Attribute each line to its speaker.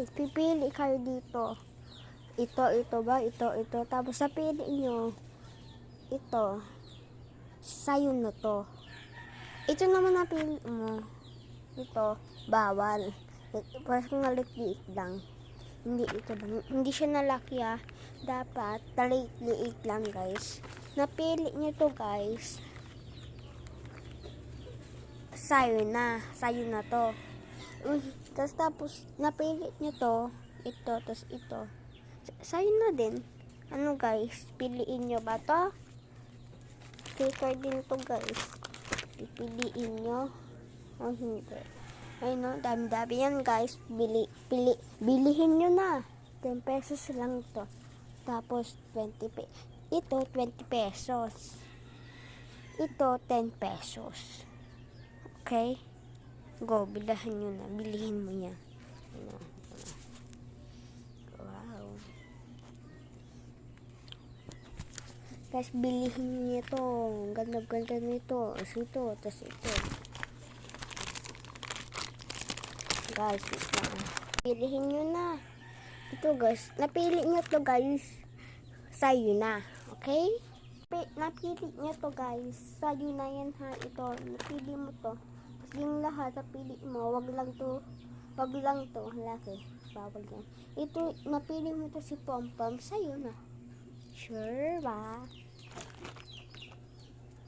Speaker 1: Pipili kayo dito. Ito ba? Ito. Tapos napili nyo. Ito. Sa'yo na to. Ito naman napili mo. Ito. Bawal. Personal liit lang. Hindi ito lang. Hindi siya nalaki Dapat liit lang guys. Napili nyo to guys. Sa'yo na to. Tapos napili nyo to. Ito. Tapos ito. Sa'yo na din. Ano guys? Piliin nyo ba to? Sticker din to guys. Pipiliin nyo. O hindi. Ay no, dami-dami yan guys. Bilihin nyo na. 10 pesos lang to. Tapos 20 pesos. Ito 20 pesos. Ito 10 pesos. Okay? Go, bilahan nyo na. Bilihin mo yan. Ano. Wow. Guys, bilihin nyo ito. Ganda-ganda nito. Ito, tas ito. Guys, ito. Bilihin nyo na. Ito guys, napili nyo to guys. Sa'yo na. Okay? Napili nyo to guys. Sa'yo na yan Ito, napili mo to. Tapos yung lahat, napili mo. Wag lang to. Laki. Bawal yan. Ito, napili mo to si Pompom. Sa'yo na. Sure ba?